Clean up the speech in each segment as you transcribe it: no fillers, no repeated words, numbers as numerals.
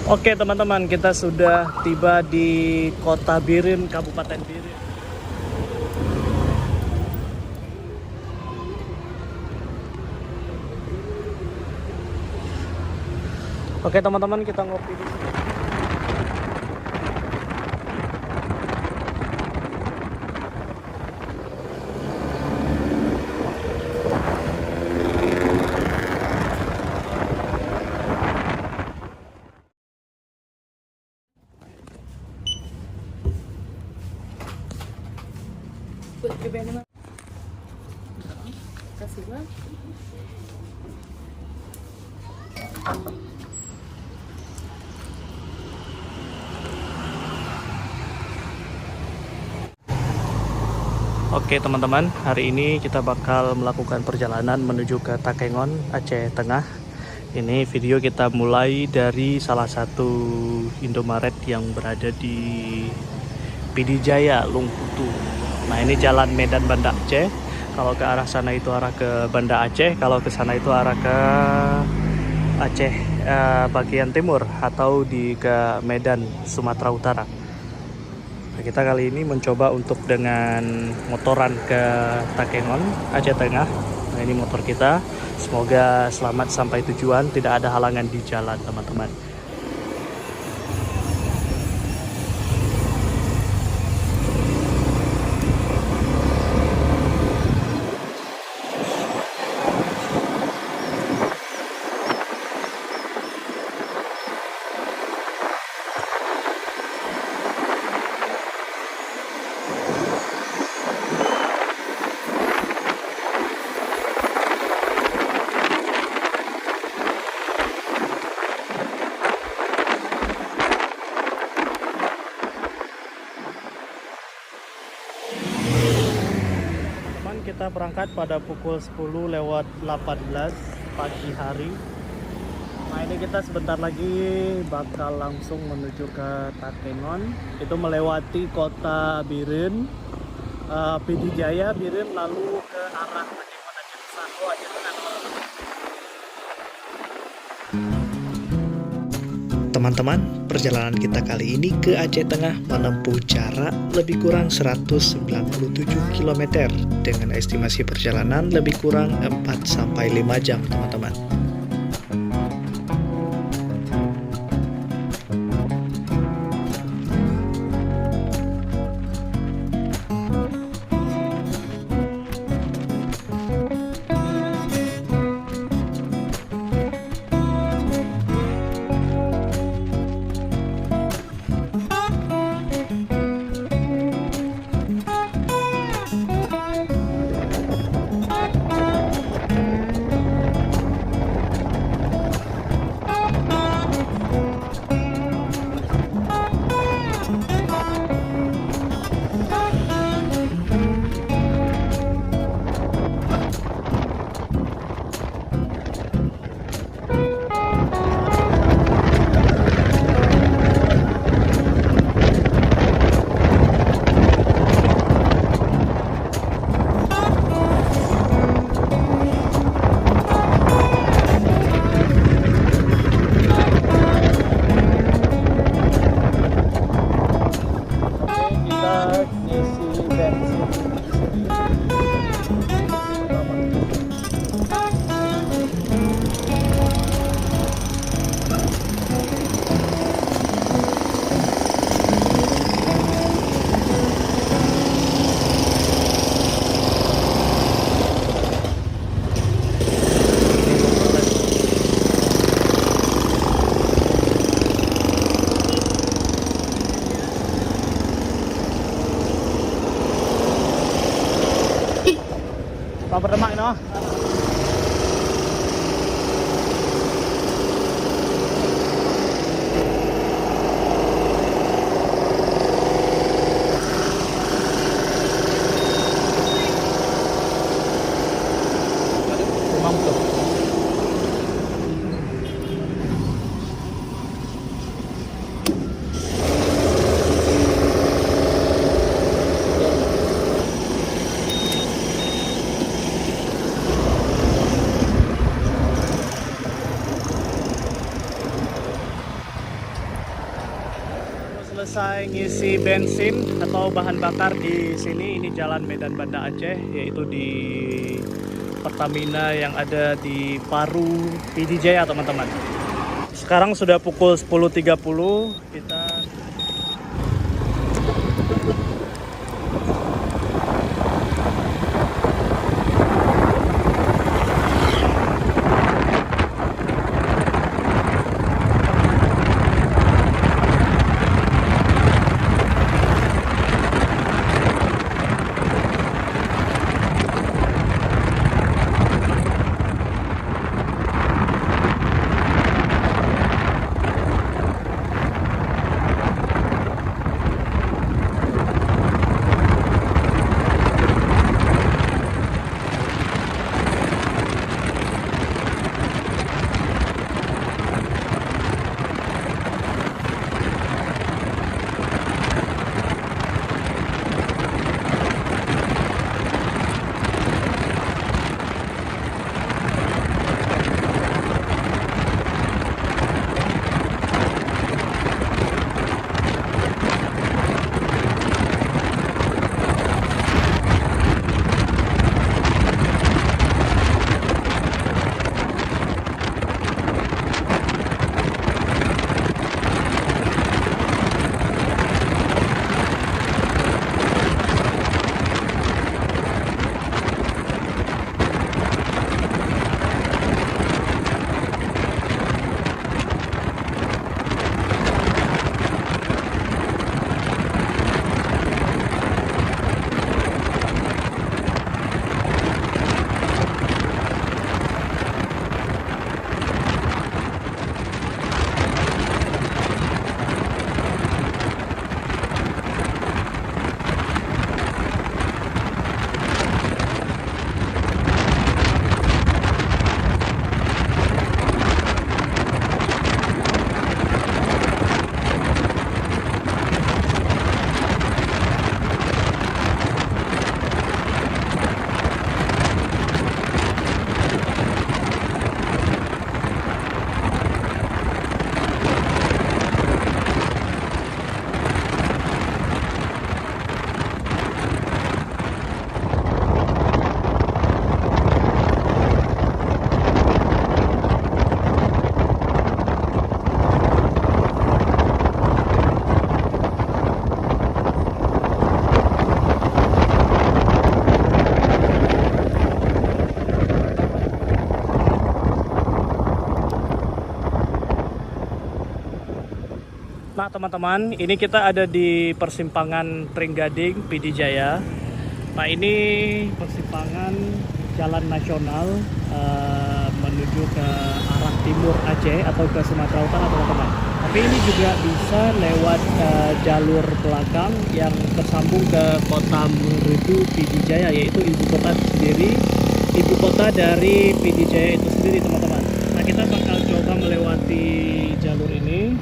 Oke teman-teman, kita sudah tiba di Kota Birin, Kabupaten Birin. Oke teman-teman, kita ngopi di sini. Oke teman-teman, hari ini kita bakal melakukan perjalanan menuju ke Takengon, Aceh Tengah. Ini video kita mulai dari salah satu Indomaret yang berada di Pidijaya, Lungkutu. Nah ini jalan Medan Banda Aceh. Kalau ke arah sana itu arah ke Banda Aceh, kalau ke sana itu arah ke Aceh bagian timur atau ke Medan, Sumatera Utara. Nah, kita kali ini mencoba untuk dengan motoran ke Takengon, Aceh Tengah. Nah ini motor kita, semoga selamat sampai tujuan, tidak ada halangan di jalan teman-teman. Kita berangkat pada pukul 10 lewat 18 pagi hari. Nah ini kita sebentar lagi bakal langsung menuju ke Takengon. Itu melewati kota Birin, Pidijaya, Birin, lalu ke arah Takengon, Aceh Tengah. Teman-teman, perjalanan kita kali ini ke Aceh Tengah menempuh jarak lebih kurang 197 km dengan estimasi perjalanan lebih kurang 4-5 jam, teman-teman. Berdemak no. selesai ngisi bensin atau bahan bakar di sini. Ini jalan Medan Banda Aceh, yaitu di Pertamina yang ada di Paru PD Jaya, teman-teman. Sekarang sudah pukul 10.30. Kita Nah, teman-teman, ini kita ada di persimpangan Pringgading PD Jaya. Nah, ini persimpangan jalan nasional menuju ke arah timur Aceh atau ke Sumatera Utara, teman-teman. Tapi ini juga bisa lewat jalur belakang yang tersambung ke kota menuju PD Jaya, yaitu ibu kota sendiri, ibu kota dari PD Jaya itu sendiri, teman-teman. Nah, kita bakal coba melewati jalur ini.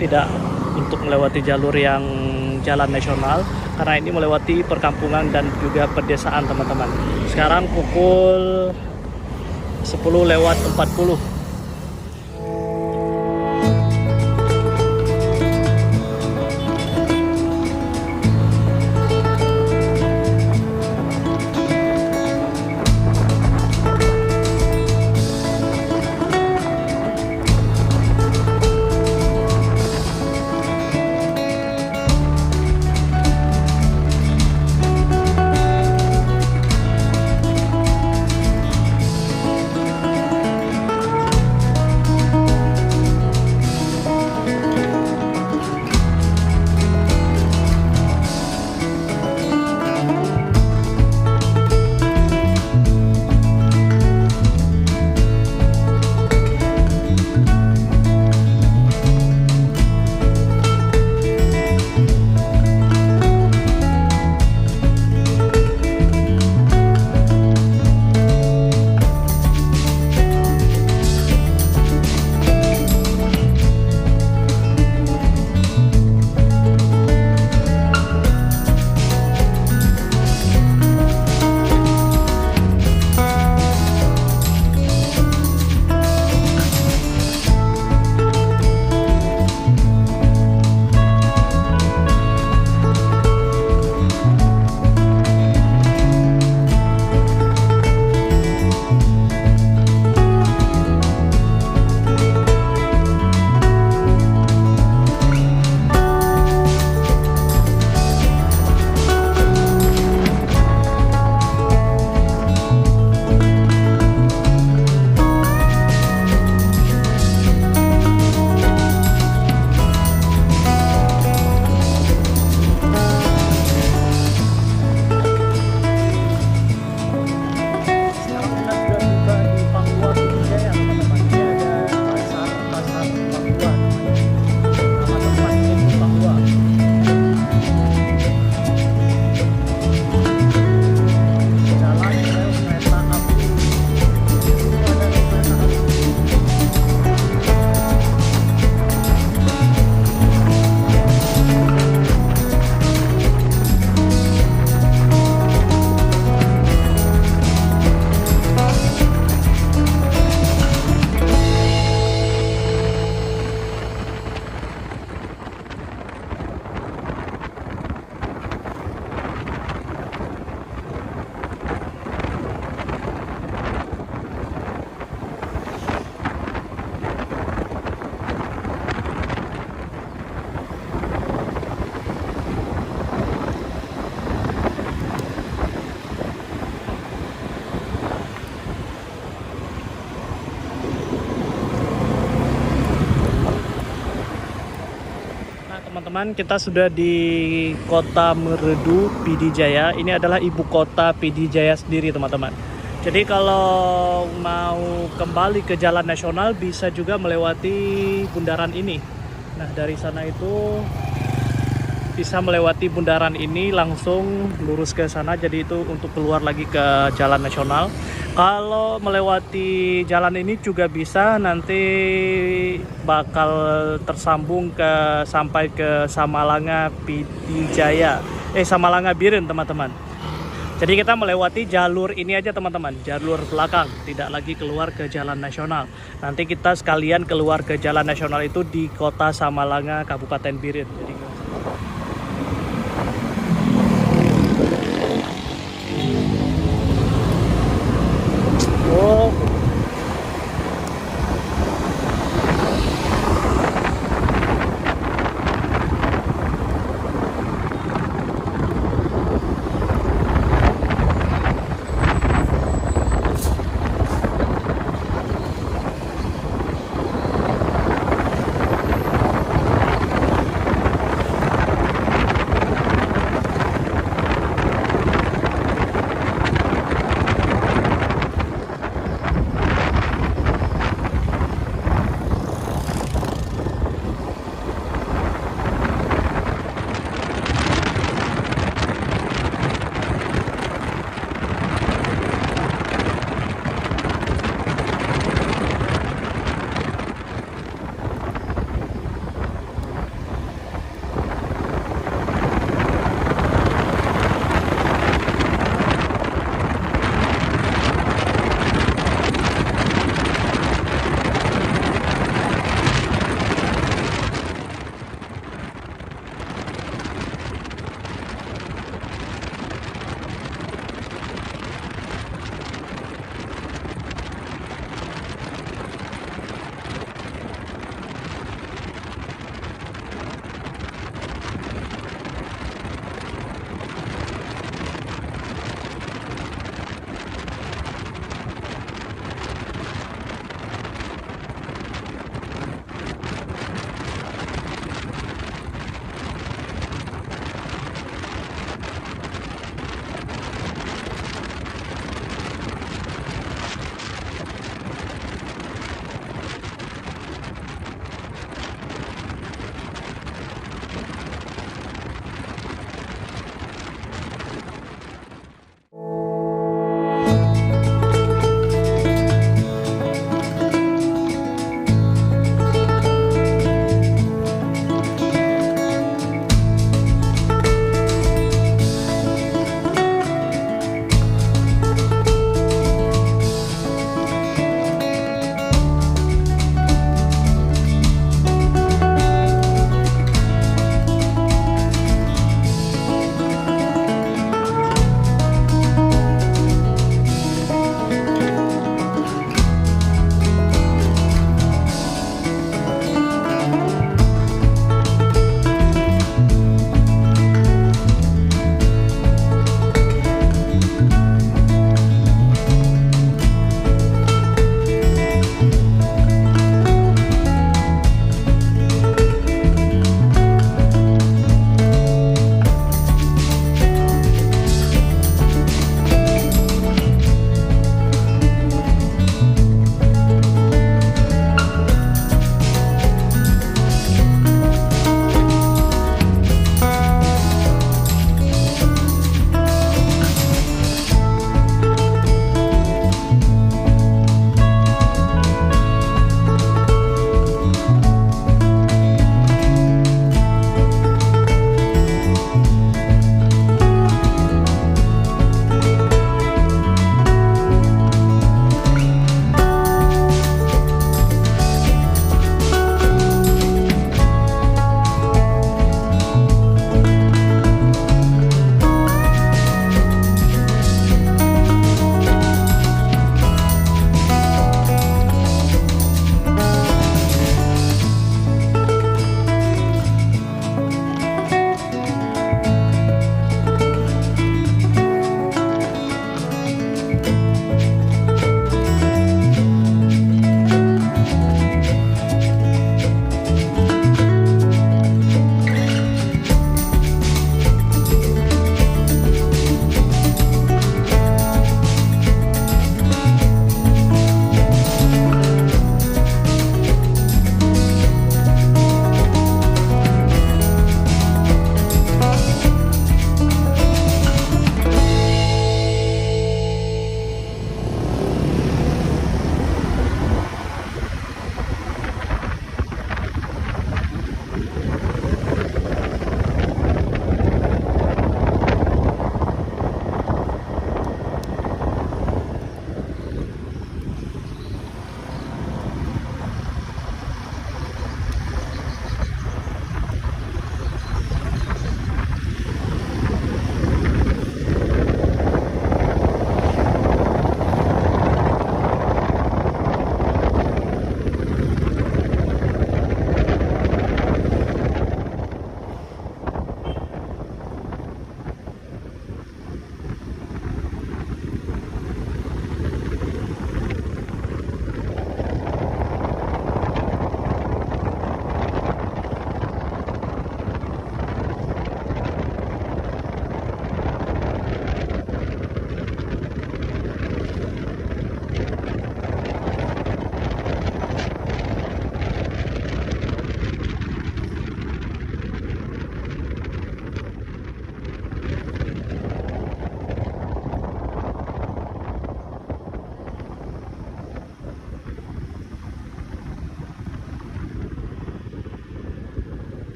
Tidak untuk melewati jalur yang jalan nasional, karena ini melewati perkampungan dan juga pedesaan, teman-teman. Sekarang pukul 10:40. teman-teman, kita sudah di kota Meredu, PD Jaya. Ini adalah ibu kota PD Jaya sendiri teman-teman. Jadi kalau mau kembali ke jalan nasional bisa juga melewati bundaran ini. Nah dari sana itu bisa melewati bundaran ini langsung lurus ke sana. Jadi itu untuk keluar lagi ke jalan nasional. Kalau melewati jalan ini juga bisa nanti bakal tersambung ke sampai ke Samalanga Pidijaya, Samalanga Biren teman-teman. Jadi kita melewati jalur ini aja teman-teman, jalur belakang, tidak lagi keluar ke jalan nasional. Nanti kita sekalian keluar ke jalan nasional itu di kota Samalanga Kabupaten Biren. Jadi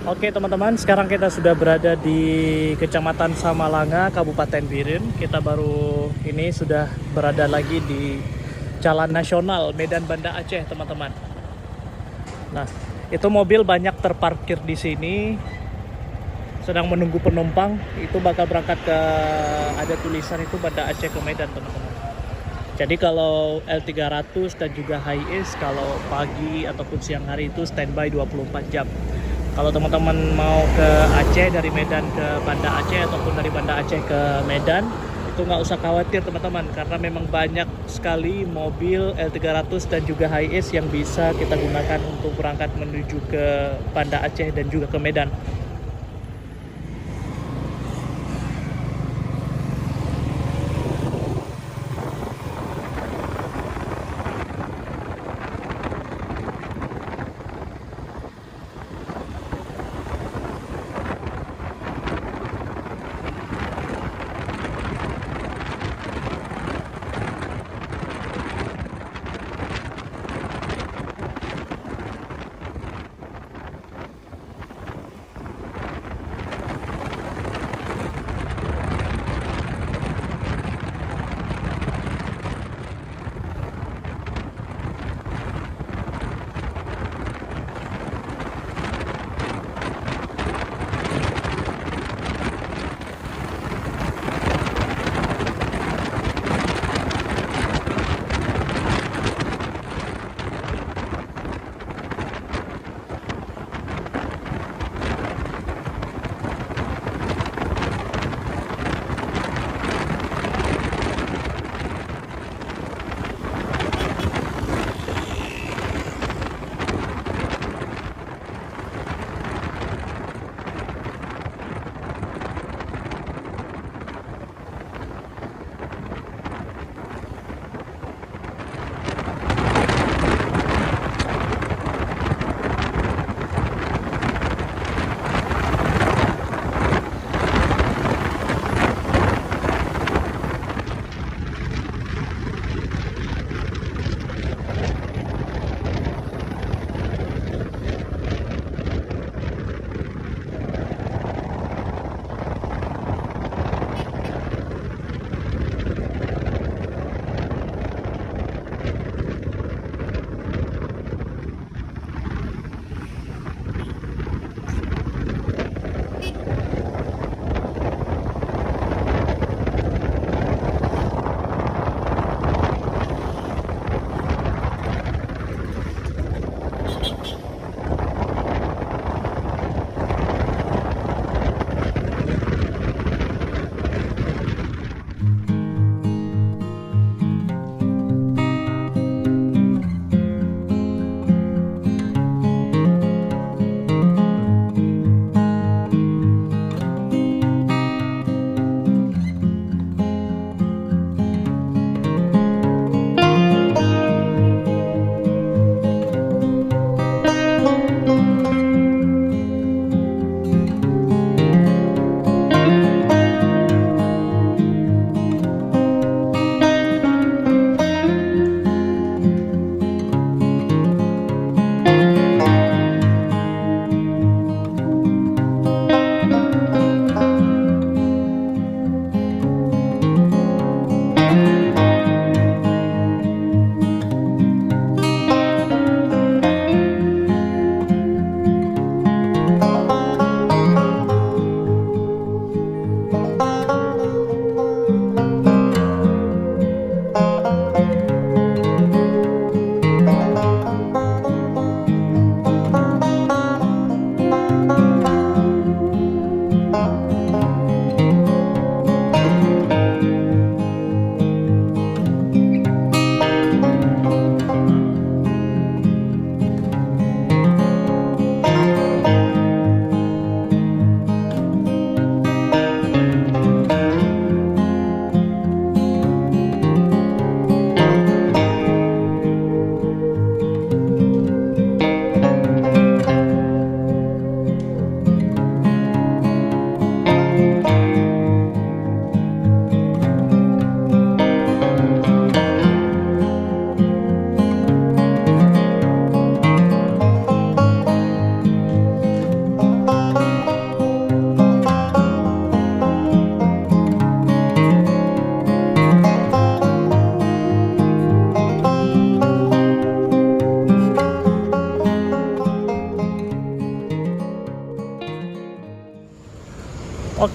Oke teman-teman, sekarang kita sudah berada di Kecamatan Samalanga, Kabupaten Biren. Kita baru ini sudah berada lagi di Jalan Nasional Medan Banda Aceh, teman-teman. Nah, itu mobil banyak terparkir di sini, sedang menunggu penumpang. Itu bakal berangkat ke, ada tulisan itu Banda Aceh ke Medan, teman-teman. Jadi kalau L300 dan juga HIS, kalau pagi ataupun siang hari itu standby 24 jam. Kalau teman-teman mau ke Aceh, dari Medan ke Banda Aceh ataupun dari Banda Aceh ke Medan, itu nggak usah khawatir teman-teman, karena memang banyak sekali mobil L300 dan juga HIS yang bisa kita gunakan untuk berangkat menuju ke Banda Aceh dan juga ke Medan.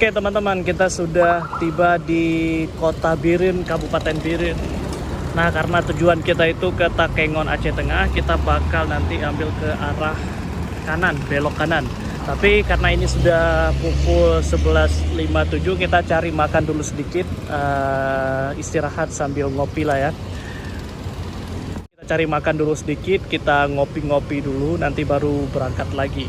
Oke teman-teman, kita sudah tiba di Kota Birin, Kabupaten Birin. Nah, karena tujuan kita itu ke Takengon Aceh Tengah, kita bakal nanti ambil ke arah kanan, belok kanan. Tapi karena ini sudah pukul 11.57, kita cari makan dulu sedikit, istirahat sambil ngopi lah ya. Kita cari makan dulu sedikit, kita ngopi-ngopi dulu, nanti baru berangkat lagi.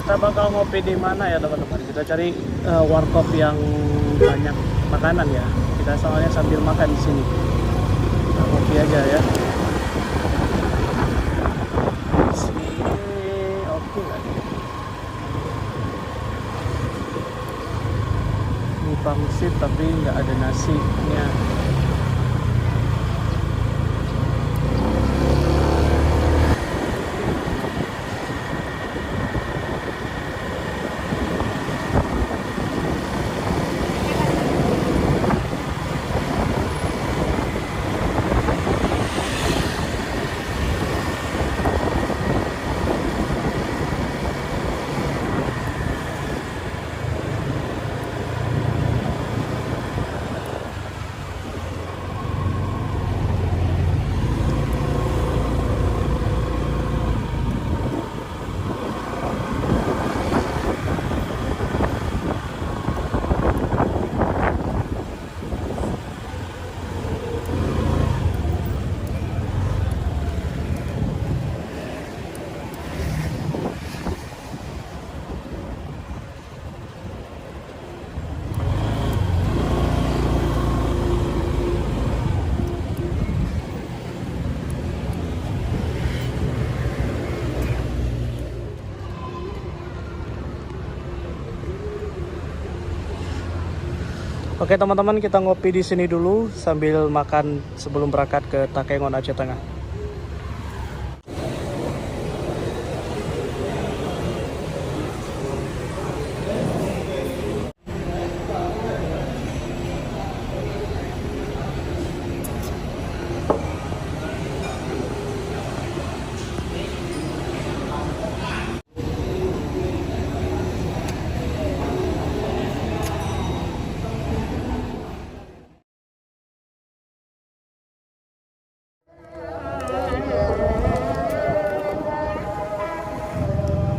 Kita bakal ngopi di mana ya teman-teman? Kita cari warkop yang banyak makanan ya. Kita soalnya sambil makan di sini. Kita ngopi aja ya. Di sini oke nggak nih? Ini pangsit tapi nggak ada nasinya. Oke teman-teman, kita ngopi di sini dulu sambil makan sebelum berangkat ke Takengon Aceh Tengah.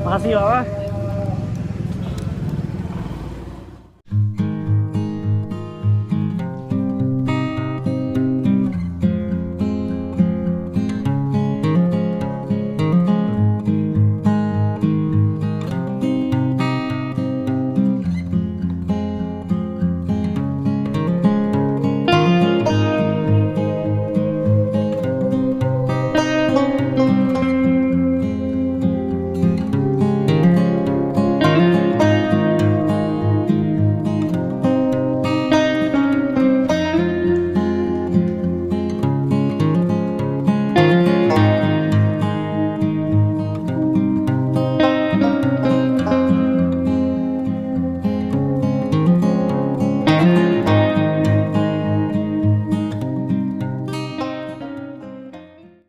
Makasih Bapak.